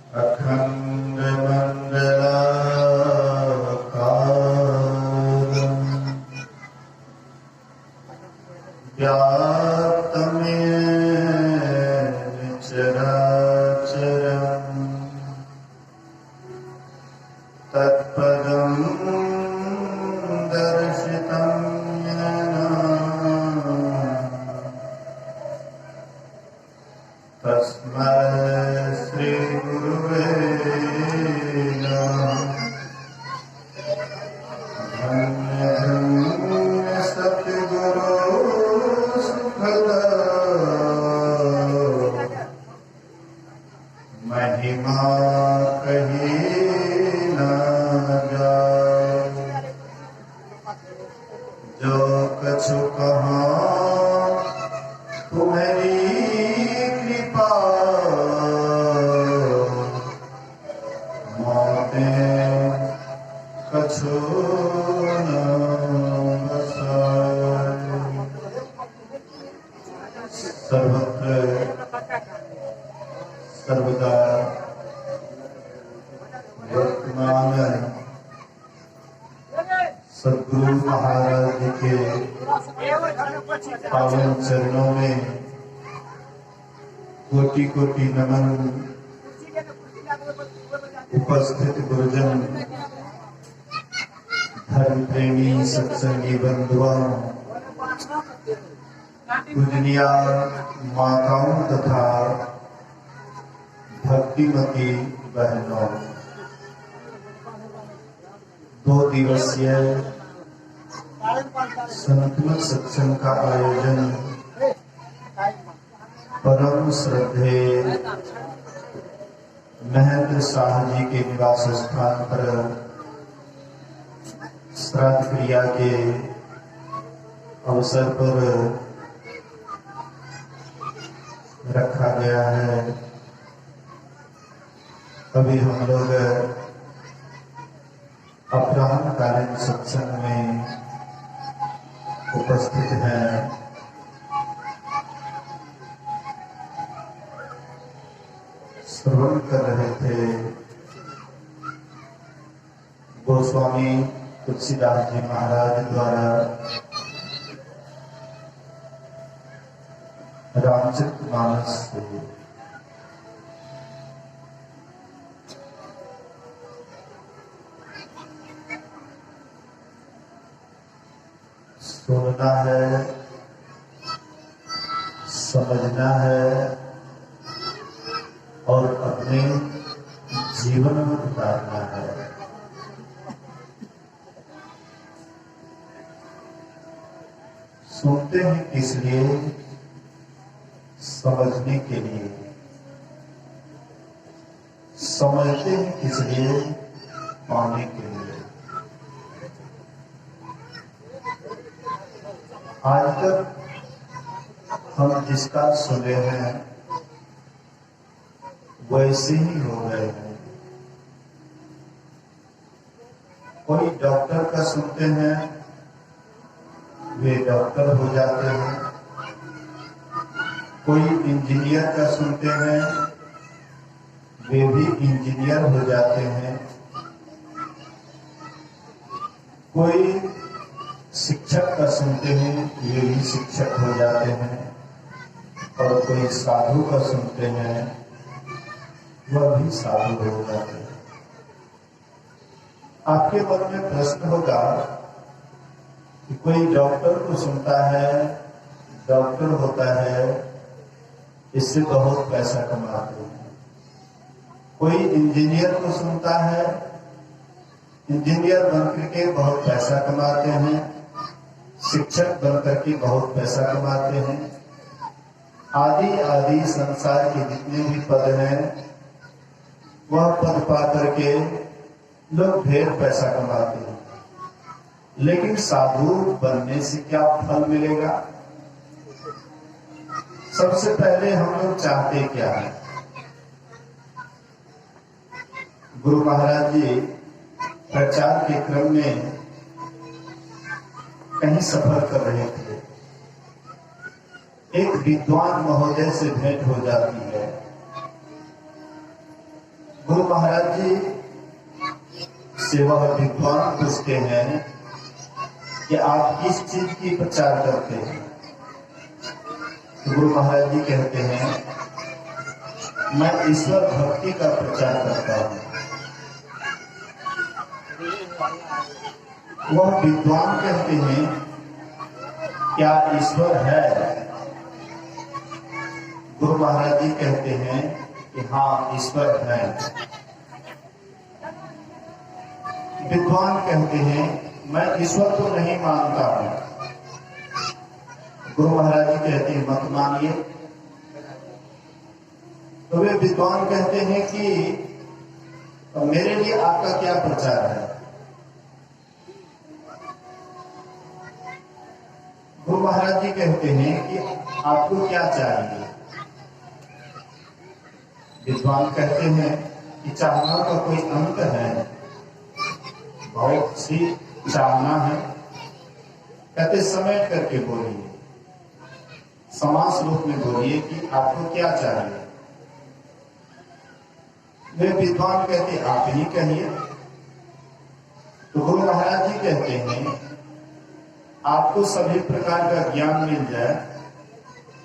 अखण्डमण्डलाकारम् व्याप्तमेन चराचरम् तत्पदं दर्शितं येन तस्मै श्रीगुरुवे नमः। धन्य धन्य सद्गुरु सुखदा महिमा कही न जाए। जो कछु कहा तुम्हारी कृपा मोते कछु न बसाए। सर्वत्र सर्वदा वर्तमान सद्गुरु महाराज के पावन चरणों में कोटि कोटि नमन। उपस्थित गुरुजन, धर्म प्रेमी सत्संगी बंधुओं, पूजनीय माताओं तथा भक्तिमती बहनों, 2 दिवसीय संतमत सत्संग का आयोजन परम श्रद्धेय महेंद्र शाह जी के निवास स्थान पर श्राद्ध क्रिया के अवसर पर रखा गया है। अभी हम लोग अपराह्नकालीन सत्संग में उपस्थित हैं। श्रवण कर रहे थे गोस्वामी तुलसीदास जी महाराज द्वारा रामचरितमानस से सुनना है, समझना है और अपने जीवन में उतारना है। सुनते हैं किस लिए? समझने के लिए। समझते हैं किस लिए? पाने के लिए। आज तक हम जिसका सुने हैं वैसे ही हो गए हैं। कोई डॉक्टर का सुनते हैं, वे डॉक्टर हो जाते हैं। कोई इंजीनियर का सुनते हैं, वे भी इंजीनियर हो जाते हैं। कोई शिक्षक का सुनते हैं, वे भी शिक्षक हो जाते हैं। और कोई साधु का सुनते हैं, वह भी साधु हो जाते हैं। आपके मन में प्रश्न होगा कि कोई डॉक्टर को सुनता है, डॉक्टर होता है, इससे बहुत पैसा कमाते हैं। कोई इंजीनियर को सुनता है, इंजीनियर बनकर के बहुत पैसा कमाते हैं। शिक्षक बनकर के बहुत पैसा कमाते हैं। आदि आदि संसार के जितने भी पद हैं, वह पद पा करके लोग ढेर पैसा कमाते हैं। लेकिन साधु बनने से क्या फल मिलेगा? सबसे पहले हम लोग चाहते क्या है? गुरु महाराज जी प्रचार के क्रम में कहीं सफर कर रहे थे। एक विद्वान महोदय से भेंट हो जाती है। गुरु महाराज जी से वह विद्वान पूछते हैं कि आप किस चीज की प्रचार करते हैं? तो गुरु महाराज जी कहते हैं, मैं ईश्वर भक्ति का प्रचार करता हूं। वह विद्वान कहते हैं, क्या ईश्वर है? गुरु महाराज जी कहते हैं कि हाँ, ईश्वर है। विद्वान कहते हैं, मैं ईश्वर को नहीं मानता हूं। गुरु महाराज जी कहते हैं, मत मानिए। तो वे विद्वान कहते हैं कि मेरे लिए आपका क्या प्रचार है? गुरु महाराज जी कहते हैं कि आपको क्या चाहिए? विद्वान कहते हैं कि चाहना का कोई अंत है, बहुत सी चाहना है। कहते समेट करके बोलिए, समास रूप में बोलिए कि आपको क्या चाहिए। वे विद्वान कहते आप ही कहिए। तो गुरु महाराज जी कहते हैं, आपको सभी प्रकार का ज्ञान मिल जाए,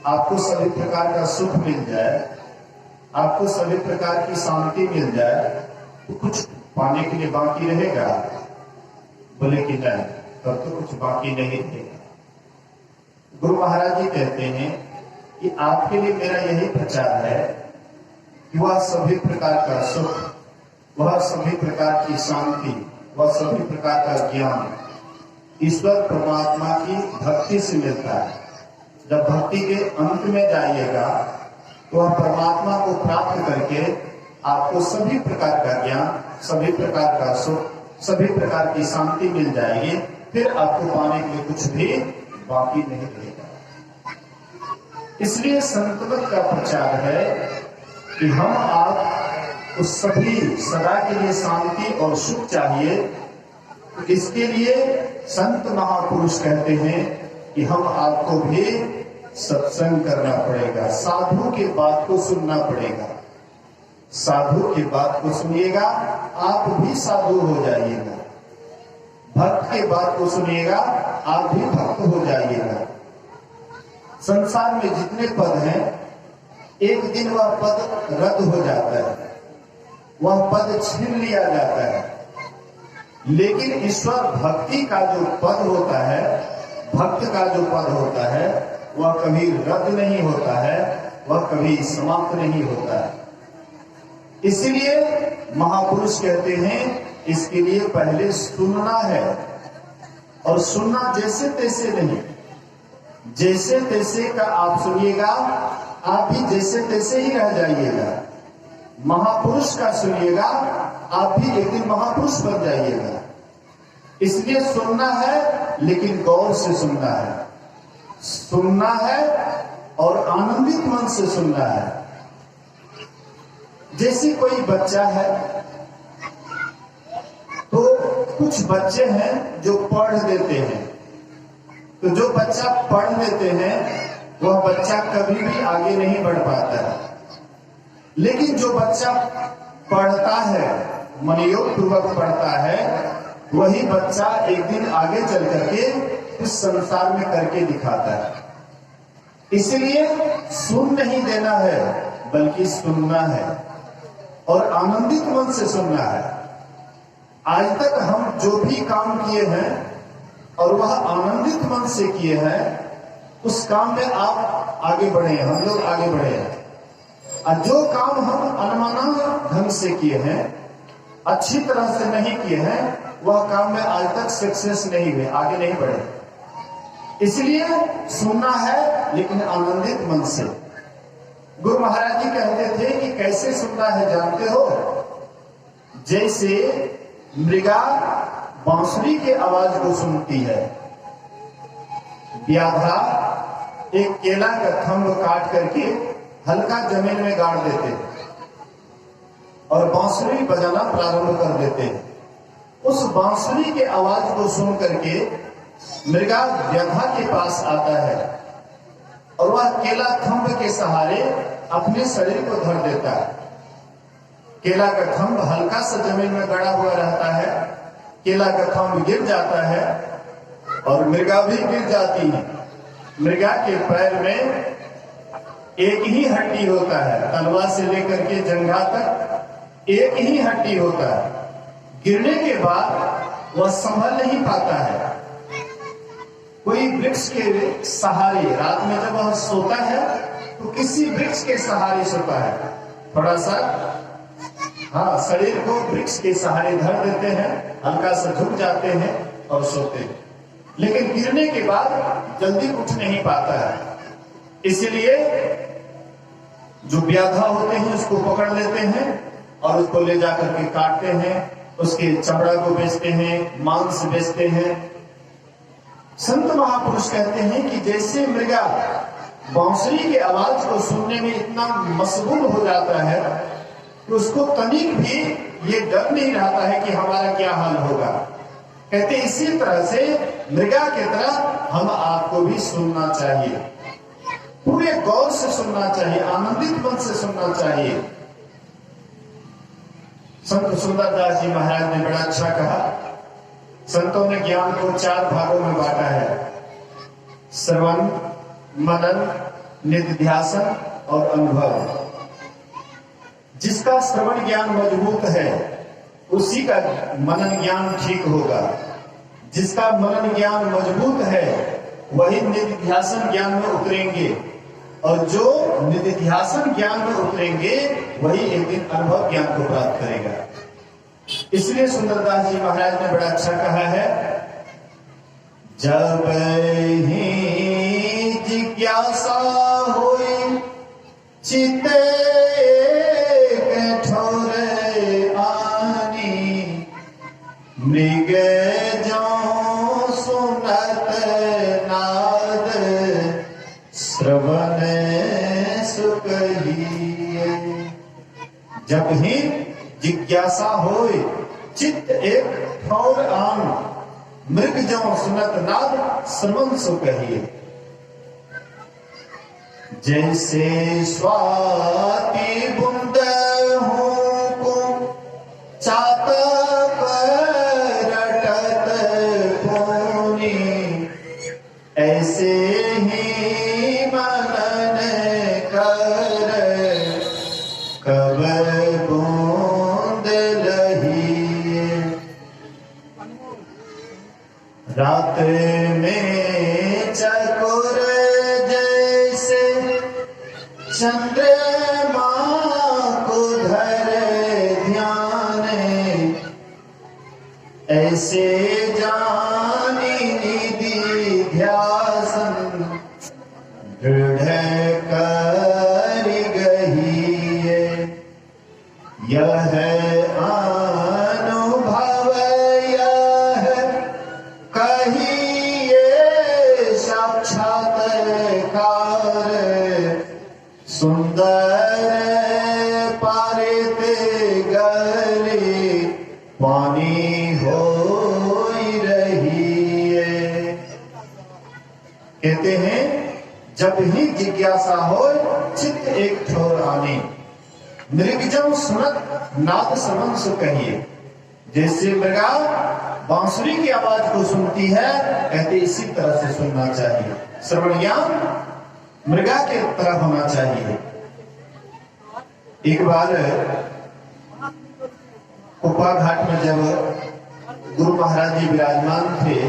आपको सभी प्रकार का सुख मिल जाए, आपको सभी प्रकार की शांति मिल जाए, तो कुछ पाने के लिए बाकी रहेगा? बोले कि नहीं, तब तो कुछ बाकी नहीं रहेगा। गुरु महाराज जी कहते हैं कि आपके लिए मेरा यही प्रचार है कि वह सभी प्रकार का सुख, वह सभी प्रकार की शांति, वह सभी प्रकार का ज्ञान ईश्वर परमात्मा की भक्ति से मिलता है। जब भक्ति के अंत में जाइएगा तो वह परमात्मा को प्राप्त करके आपको सभी प्रकार का ज्ञान, सभी प्रकार का सुख, सभी प्रकार की शांति मिल जाएगी। फिर आपको पाने के लिए कुछ भी बाकी नहीं रहेगा। इसलिए संतमत का प्रचार है कि हम आप उस सभी सदा के लिए शांति और सुख चाहिए। तो इसके लिए संत महापुरुष कहते हैं कि हम आपको भी सत्संग करना पड़ेगा, साधु की बात को सुनना पड़ेगा। साधु की बात को सुनिएगा, आप भी साधु हो जाइएगा। भक्त की बात को सुनिएगा, आप भी भक्त हो जाइएगा। संसार में जितने पद हैं, एक दिन वह पद रद्द हो जाता है, वह पद छीन लिया जाता है। लेकिन ईश्वर भक्ति का जो पद होता है, भक्त का जो पद होता है, वह कभी रद्द नहीं होता है, वह कभी समाप्त नहीं होता है। इसलिए महापुरुष कहते हैं, इसके लिए पहले सुनना है, और सुनना जैसे तैसे नहीं। जैसे तैसे का आप सुनिएगा, आप भी जैसे तैसे ही रह जाइएगा। महापुरुष का सुनिएगा, आप भी एक दिन महापुरुष बन जाइएगा। इसलिए सुनना है, लेकिन गौर से सुनना है। सुनना है और आनंदित मन से सुनना है। जैसे कोई बच्चा है, तो कुछ बच्चे हैं जो पढ़ देते हैं। तो जो बच्चा पढ़ लेते हैं, वह बच्चा कभी भी आगे नहीं बढ़ पाता है। लेकिन जो बच्चा पढ़ता है, मनोयोग पूर्वक पढ़ता है, वही बच्चा एक दिन आगे चल करके इस संसार में करके दिखाता है। इसलिए सुन नहीं देना है, बल्कि सुनना है और आनंदित मन से सुनना है। आज तक हम जो भी काम किए हैं और वह आनंदित मन से किए हैं, उस काम में आप आगे बढ़े, हम लोग आगे बढ़े हैं। और जो काम हम अनमना ढंग से किए हैं, अच्छी तरह से नहीं किए हैं, वह काम में आज तक सक्सेस नहीं हुए, आगे नहीं बढ़े। इसलिए सुनना है, लेकिन आनंदित मन से। गुरु महाराज जी कहते थे कि कैसे सुनना है जानते हो? जैसे मृगा बांसुरी के आवाज को सुनती है। व्याधा एक केला का थंब काट करके हल्का जमीन में गाड़ देते और बांसुरी बजाना प्रारंभ कर देते। उस बांसुरी के आवाज को सुन करके मृगा व्याधा के पास आता है और वह केला थंब के सहारे अपने शरीर को धर देता है। केला का थंब हल्का सा जमीन में गड़ा हुआ रहता है, केला का थंब गिर जाता है और मृगा भी गिर जाती है। मृगा के पैर में एक ही हड्डी होता है, तलवा से लेकर के जंघा तक एक ही हड्डी होता है। गिरने के बाद वह संभल नहीं पाता है। कोई वृक्ष के सहारे, रात में जब वह सोता है तो किसी वृक्ष के सहारे सोता है, थोड़ा सा शरीर को वृक्ष के सहारे धर देते हैं, हल्का सा झुक जाते हैं और सोते हैं। लेकिन गिरने के बाद जल्दी उठ नहीं पाता है, इसलिए जो व्याधा होते हैं उसको पकड़ लेते हैं और उसको ले जाकर के काटते हैं, उसके चमड़ा को बेचते हैं, मांस बेचते हैं। संत महापुरुष कहते हैं कि जैसे मृगा बांसुरी की आवाज को सुनने में इतना मशगूल हो जाता है कि उसको तनिक भी ये डर नहीं रहता है कि हमारा क्या हाल होगा। कहते इसी तरह से मृगा की तरह हम आपको भी सुनना चाहिए, पूरे गौर से सुनना चाहिए, आनंदित मन से सुनना चाहिए। संत सुंदरदास जी महाराज ने बड़ा अच्छा कहा, संतों ने ज्ञान को 4 भागों में बांटा है, श्रवण, मनन, निधिध्यासन और अनुभव। जिसका श्रवण ज्ञान मजबूत है उसी का मनन ज्ञान ठीक होगा, जिसका मनन ज्ञान मजबूत है वही निधिध्यासन ज्ञान में उतरेंगे, और जो निधिध्यासन ज्ञान में उतरेंगे वही एक दिन अनुभव ज्ञान को प्राप्त करेगा। इसलिए सुंदरदास जी महाराज ने बड़ा अच्छा कहा है, जब ही जिज्ञासा होई चित्ते कठोर आनी, मृग जो सुनत नाद श्रवण सुकहिए। जब ही जिज्ञासा होए चित्त एक ठौर आन, मृग जो सुनत नाद श्रवण सुकहिए। जैसे स्वाति बुंद हूं को चातक रटत पूनी, ऐसे ही मनन कर कब बूंद लही। रात में चकोर जैसे चंद्रमा को धर ध्यान, ऐसे जानी निधि ध्यासन दृढ़ कर गही। यह अनुभव यह कहिए साक्षात्कार, सुंदर पारित गले पानी हो रही है। कहते हैं जब ही जिज्ञासा हो चित्त एक ठोर आने, मृगजम सुनत नाद श्रवण सुकहिए। जैसे मृगा बांसुरी की आवाज को सुनती है, कहते इसी तरह से सुनना चाहिए। श्रवण ज्ञान मृगा के तरह होना चाहिए। एक बार कुप्पा घाट में जब गुरु महाराज जी विराजमान थे,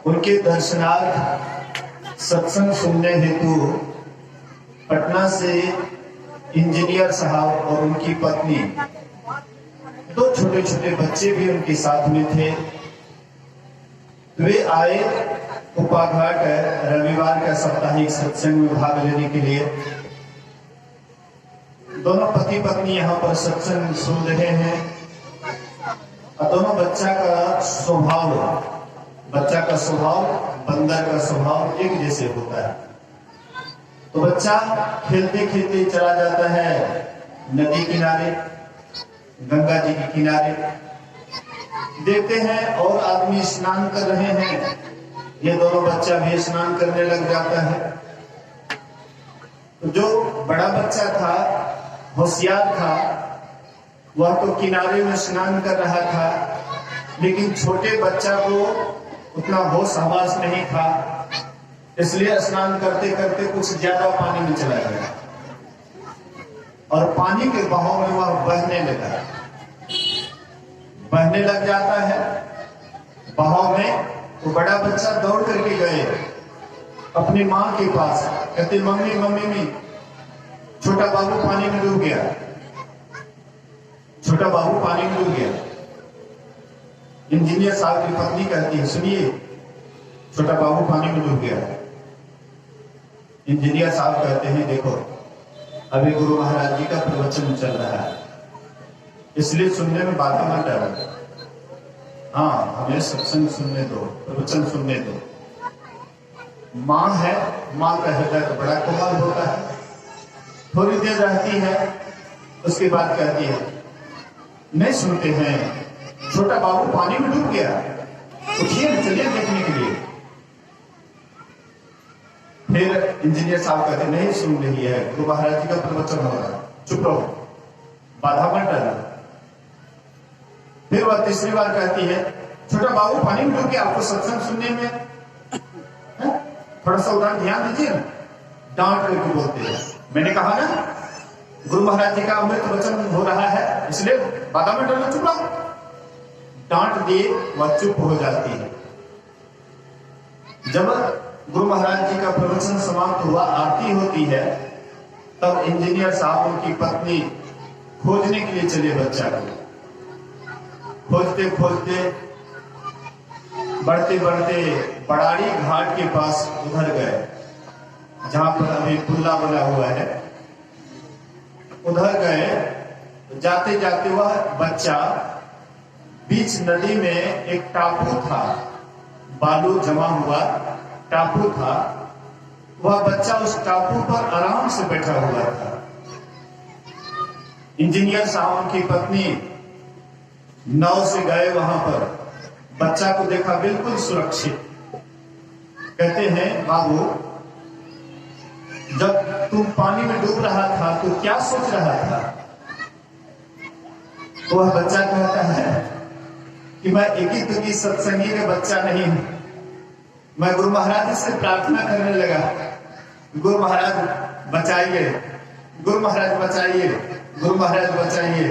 उनके दर्शनार्थ सत्संग सुनने हेतु पटना से इंजीनियर साहब और उनकी पत्नी, 2 छोटे छोटे बच्चे भी उनके साथ में थे। वे आए कुप्पा घाट रविवार का साप्ताहिक सत्संग में भाग लेने के लिए। दोनों पति पत्नी यहाँ पर सत्संग सुन रहे हैं और दोनों बच्चा का स्वभाव बंदर का स्वभाव एक जैसे होता है। तो बच्चा खेलते खेलते चला जाता है नदी किनारे, गंगा जी के किनारे। देखते हैं और आदमी स्नान कर रहे हैं, ये दोनों बच्चा भी स्नान करने लग जाता है। तो जो बड़ा बच्चा था होशियार था, वह तो किनारे में स्नान कर रहा था, लेकिन छोटे बच्चा को उतना होश हवास नहीं था, इसलिए स्नान करते करते कुछ ज्यादा पानी में चला गया और पानी के बहाव में वह बहने लगा। बहने लग जाता है बहाव में, तो बड़ा बच्चा दौड़ करके गए अपनी माँ के पास, कहते मम्मी मम्मी छोटा बाबू पानी में डूब गया, छोटा बाबू पानी में डूब गया। इंजीनियर साहब की पत्नी कहती है सुनिए छोटा बाबू पानी में डूब गया। इंजीनियर साहब कहते हैं देखो अभी गुरु महाराज जी का प्रवचन चल रहा है, इसलिए सुनने में बाधा मत डालो, हाँ हमें सत्संग सुनने दो, प्रवचन सुनने दो। माँ है, माँ का हृदय तो बड़ा कोमल होता है, थोड़ी देर रहती है उसके बाद कहती है नहीं सुनते हैं, छोटा बाबू पानी में डूब गया, उठिए चलिए देखने के लिए। फिर इंजीनियर साहब कहते नहीं सुन रही है, गुरु महाराज जी का प्रवचन हो रहा है, चुप रहो, बाधा मत डालो। फिर वह तीसरी बार कहती है छोटा बाबू पानी में डूब गया, आपको सत्संग सुनने में है? थोड़ा सा उदाहरण ध्यान दीजिए ना, डांट करके बोलते हैं। मैंने कहा ना गुरु महाराज जी का अमृत वचन हो रहा है, इसलिए बाधा में डालो, चुप रहो। डांट दिए वह चुप हो जाती है। जब गुरु महाराज जी का प्रवचन समाप्त हुआ, आरती होती है, तब इंजीनियर साहब उनकी पत्नी खोजने के लिए चले बच्चा को। खोजते खोजते बढ़ते बढ़ते बड़ाड़ी घाट के पास उधर गए, जहां पर अभी पुल्ला बना हुआ है, उधर गए। जाते जाते वह बच्चा बीच नदी में एक टापू था, बालू जमा हुआ टापू था, वह बच्चा उस टापू पर आराम से बैठा हुआ था। इंजीनियर साहब की पत्नी नाव से गए वहां पर, बच्चा को देखा बिल्कुल सुरक्षित। कहते हैं बाबू जब तुम पानी में डूब रहा था तो क्या सोच रहा था? तो वह बच्चा कहता है कि मैं एकी दुखी सत्संगी का बच्चा नहीं हूं, मैं गुरु महाराज से प्रार्थना करने लगा, गुरु महाराज बचाइए, गुरु महाराज बचाइए, गुरु महाराज बचाइए।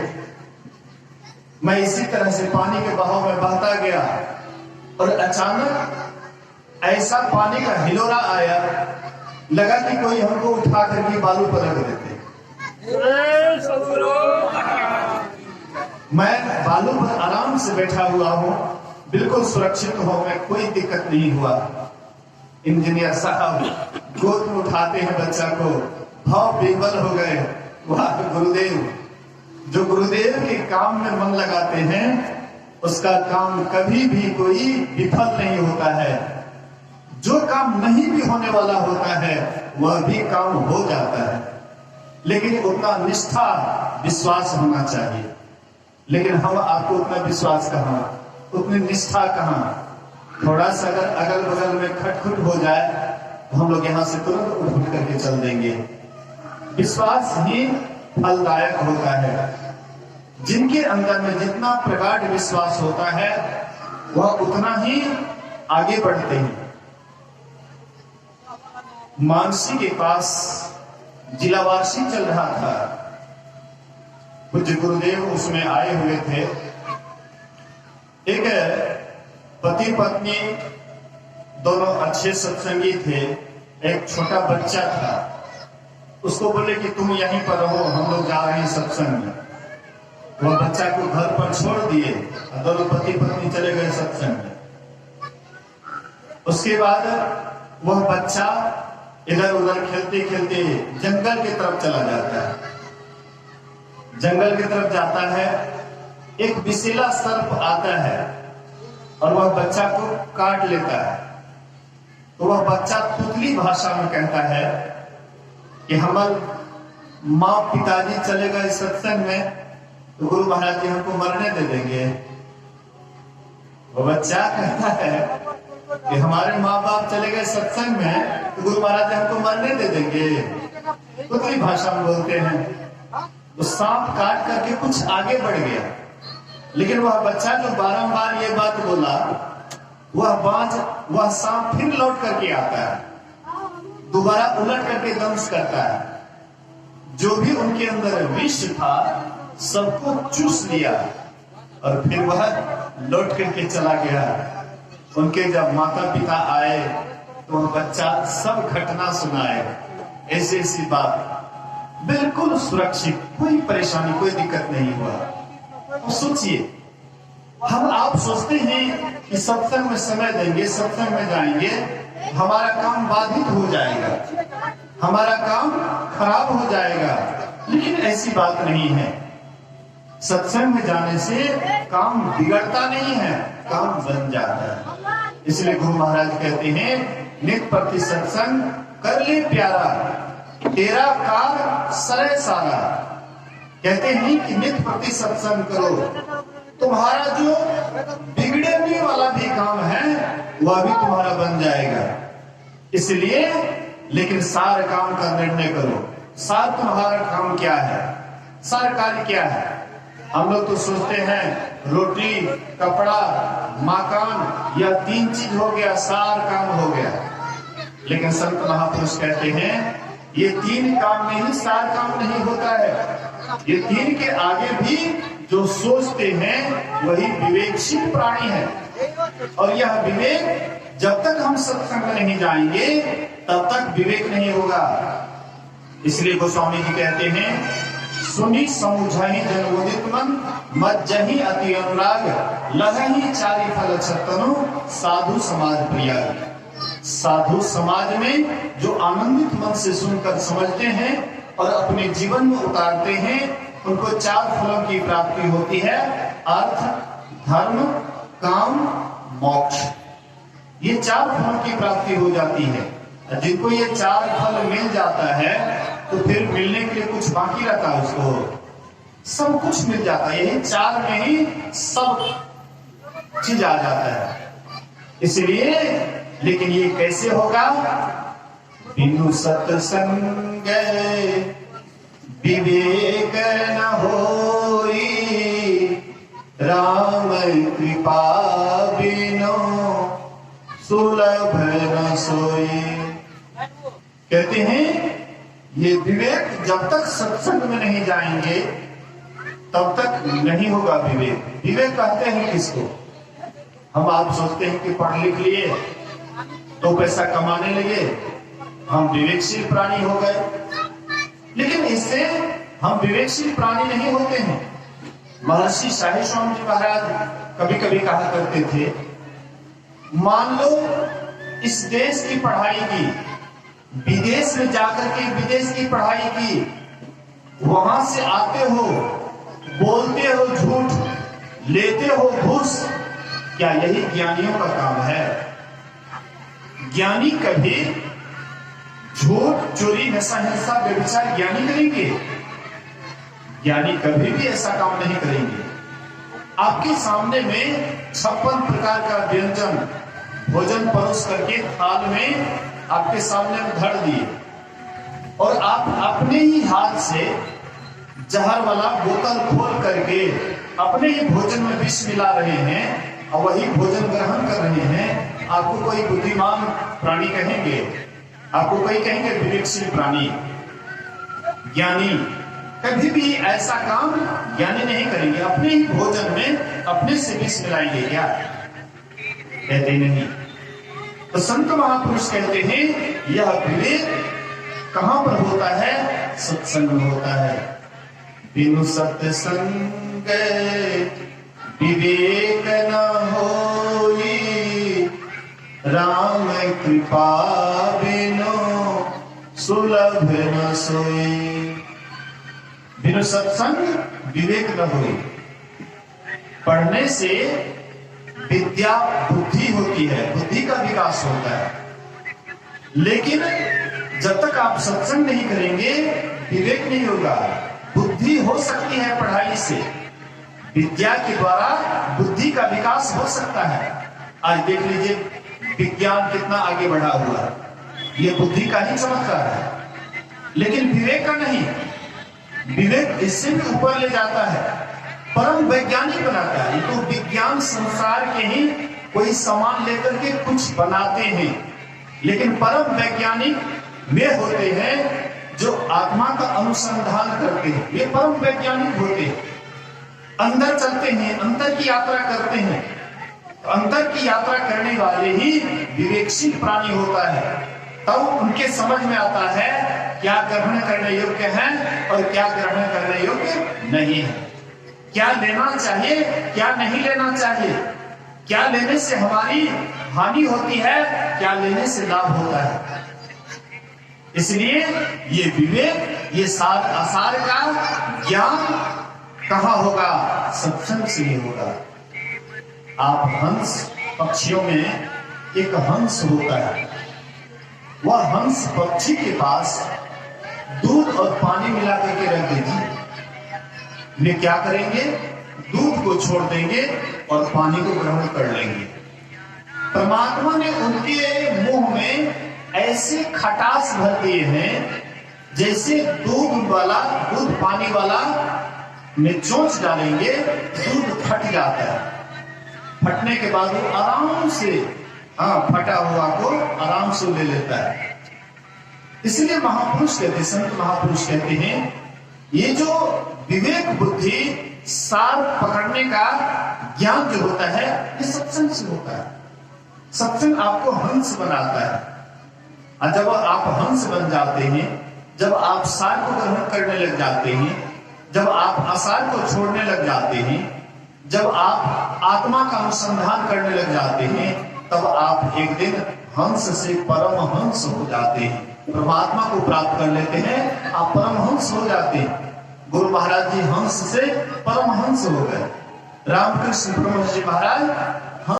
मैं इसी तरह से पानी के बहाव में बहता गया और अचानक ऐसा पानी का हिलोरा आया, लगा कि कोई हमको उठा करके बालू पर रख देते। मैं बालू पर आराम से बैठा हुआ हूं, बिल्कुल सुरक्षित हो, मैं कोई दिक्कत नहीं हुआ। इंजीनियर साहब गोद में उठाते हैं बच्चा को, भाव बेबल हो गए। वाह गुरुदेव, जो गुरुदेव के काम में मन लगाते हैं उसका काम कभी भी कोई विफल नहीं होता है। जो काम नहीं भी होने वाला होता है वह भी काम हो जाता है, लेकिन उतना निष्ठा विश्वास होना चाहिए। लेकिन हम आपको उतना विश्वास कहां, उतनी निष्ठा कहां। थोड़ा सा अगर अगल बगल में खटखुट हो जाए तो हम लोग यहां से तुरंत उठ करके चल देंगे। विश्वास ही फलदायक होता है। जिनके अंदर में जितना प्रगाढ़ विश्वास होता है वह उतना ही आगे बढ़ते हैं। मानसी के पास जिला वार्षिक चल रहा था, पूज्य गुरुदेव उसमें आए हुए थे। एक पति पत्नी दोनों अच्छे सत्संगी थे, एक छोटा बच्चा था, उसको बोले कि तुम यहीं पर रहो, हम लोग जा रहे हैं सत्संग में। वह बच्चा को घर पर छोड़ दिए और दोनों पति पत्नी चले गए सत्संग में। उसके बाद वह बच्चा इधर उधर खेलते खेलते जंगल की तरफ चला जाता है। जंगल की तरफ जाता है, एक विषैला सर्प आता है और वह बच्चा को काट लेता है। तो वह बच्चा तुतली भाषा में कहता है कि हमारे माँ पिताजी चले गए सत्संग में तो गुरु महाराज जी हमको मरने दे देंगे। वह बच्चा कहता है कि हमारे माँ बाप चले गए सत्संग में तो गुरु महाराज जी हमको मरने दे देंगे। तुतली भाषा में बोलते हैं। तो सांप काट करके कुछ आगे बढ़ गया, लेकिन वह बच्चा जो बारंबार ये बात बोला, वह सांप फिर लौट करके आता है, दोबारा उलट करके दंश करता है। जो भी उनके अंदर विष था सबको चूस लिया और फिर वह लौट करके चला गया। उनके जब माता पिता आए तो वह बच्चा सब घटना सुनाए, ऐसी ऐसी बात, बिल्कुल सुरक्षित, कोई परेशानी कोई दिक्कत नहीं हुआ। तो सोचिए, आप सोचते हैं कि सत्संग में समय देंगे, सत्संग में जाएंगे, हमारा काम बाधित हो जाएगा, हमारा काम खराब हो जाएगा, लेकिन ऐसी बात नहीं है। सत्संग में जाने से काम बिगड़ता नहीं है, काम बन जाता है। इसलिए गुरु महाराज कहते हैं, नित प्रति सत्संग कर ले प्यारा, तेरा कार सरे सारा। कहते हैं कि नित प्रति सत्संग करो, तुम्हारा जो बिगड़ने वाला भी काम है वह भी तुम्हारा बन जाएगा। इसलिए लेकिन सार काम का निर्णय करो। सार तुम्हारा काम क्या है, सार कार्य क्या है? हम लोग तो सोचते हैं रोटी, कपड़ा, मकान, यह 3 चीज हो गया, सार काम हो गया। लेकिन संत महापुरुष कहते हैं ये 3 काम में ही सार काम नहीं होता है। ये 3 के आगे भी जो सोचते हैं वही विवेकशील प्राणी है। और यह विवेक जब तक हम सत्संग में नहीं जाएंगे तब तक विवेक नहीं होगा। इसलिए गोस्वामी जी कहते हैं, सुनी समुझाही जनबोधित मन, मज्जही अति अनुराग, लहही चारि फल छतनु, साधु समाज प्रिय। साधु समाज में जो आनंदित मन से सुनकर समझते हैं और अपने जीवन में उतारते हैं, उनको 4 फलों की प्राप्ति होती है, अर्थ, धर्म, काम, मोक्ष। ये 4 फलों की प्राप्ति हो जाती है। जिनको ये 4 फल मिल जाता है तो फिर मिलने के लिए कुछ बाकी रहता है, उसको सब कुछ मिल जाता है। यही 4 में ही सब चीज आ जाता है। इसलिए लेकिन ये कैसे होगा? बिनु सत्संग विवेक न होई, राम कृपा बिनु सुलभ न सोई। कहते हैं ये विवेक जब तक सत्संग में नहीं जाएंगे तब तक नहीं होगा विवेक। विवेक कहते हैं किसको? आप सोचते हैं कि पढ़ लिख लिए तो पैसा कमाने लगे, हम विवेकशील प्राणी हो गए, लेकिन इससे हम विवेकशील प्राणी नहीं होते हैं। महर्षि शाही स्वामी जी महाराज कभी कभी कहा करते थे, मान लो इस देश की पढ़ाई की, विदेश में जाकर के विदेश की पढ़ाई की, वहां से आते हो, बोलते हो झूठ, लेते हो घूस, क्या यही ज्ञानियों का काम है? ज्ञानी कभी झूठ, चोरी, नशा, हिंसा, व्यभिचार ज्ञानी करेंगे? ज्ञानी कभी भी ऐसा काम नहीं करेंगे। आपके सामने में 56 प्रकार का व्यंजन भोजन परोस करके थाल में आपके सामने धर दिए और आप अपने ही हाथ से जहर वाला बोतल खोल करके अपने ही भोजन में विष मिला रहे हैं और वही भोजन ग्रहण कर रहे हैं। आपको कोई बुद्धिमान प्राणी कहेंगे? आपको कोई कहेंगे विवेकशील प्राणी? ज्ञानी कभी भी ऐसा काम ज्ञानी नहीं करेंगे। अपने ही भोजन में अपने से विष मिलाएंगे क्या? कहते नहीं। तो संत महापुरुष कहते हैं यह विवेक कहां पर होता है? सत्संग में होता है। बिनु सत्संग विवेक न होई, राम कृपा बिनु सुलभ न सोई। बिनु सत्संग विवेक न होई। पढ़ने से विद्या बुद्धि होती है, बुद्धि का विकास होता है, लेकिन जब तक आप सत्संग नहीं करेंगे विवेक नहीं होगा। बुद्धि हो सकती है पढ़ाई से, विद्या के द्वारा बुद्धि का विकास हो सकता है। आज देख लीजिए विज्ञान कितना आगे बढ़ा हुआ है, यह बुद्धि का ही चमत्कार है, लेकिन विवेक का नहीं। विवेक इससे भी ऊपर ले जाता है, परम वैज्ञानिक बनाता है। ये तो विज्ञान संसार के ही कोई सामान लेकर के कुछ बनाते हैं, लेकिन परम वैज्ञानिक वे होते हैं जो आत्मा का अनुसंधान करते हैं। ये परम वैज्ञानिक होते हैं, अंदर चलते हैं, अंतर की यात्रा करते हैं। तो अंतर की यात्रा करने वाले ही विवेकशील प्राणी होता है। तब उनके समझ में आता है क्या ग्रहण करने योग्य है और क्या ग्रहण करने योग्य नहीं है, क्या लेना चाहिए, क्या नहीं लेना चाहिए, क्या लेने से हमारी हानि होती है, क्या लेने से लाभ होता है। इसलिए ये विवेक, ये सार आसार का ज्ञान कहाँ होगा? सत्संग से ही होगा। आप हंस, पक्षियों में एक हंस होता है, वह हंस पक्षी के पास दूध और पानी मिला करके रख दीजिए, वे क्या करेंगे? दूध को छोड़ देंगे और पानी को ग्रहण कर लेंगे। परमात्मा ने उनके मुंह में ऐसे खटास भर दिए हैं जैसे दूध पानी वाला में चोंच डालेंगे, दूध फट जाता है। फटने के बाद वो आराम से फटा हुआ को आराम से ले लेता है। इसलिए महापुरुष कहते, संत महापुरुष कहते हैं, ये जो विवेक बुद्धि सार पकड़ने का ज्ञान जो होता है, ये सत्संग से होता है। सत्संग आपको हंस बनाता है। और जब आप हंस बन जाते हैं, जब आप सार को ग्रहण करने लग जाते हैं, जब आप आसार को छोड़ने लग जाते हैं, जब आप आत्मा का अनुसंधान करने लग जाते हैं, तब आप एक दिन हंस से परम हंस हो जाते हैं, परमात्मा को प्राप्त कर लेते हैं। आप परम हंस हो जाते हैं। गुरु महाराज जी हंस से परम हंस हो गए। रामकृष्ण परमहंस जी महाराज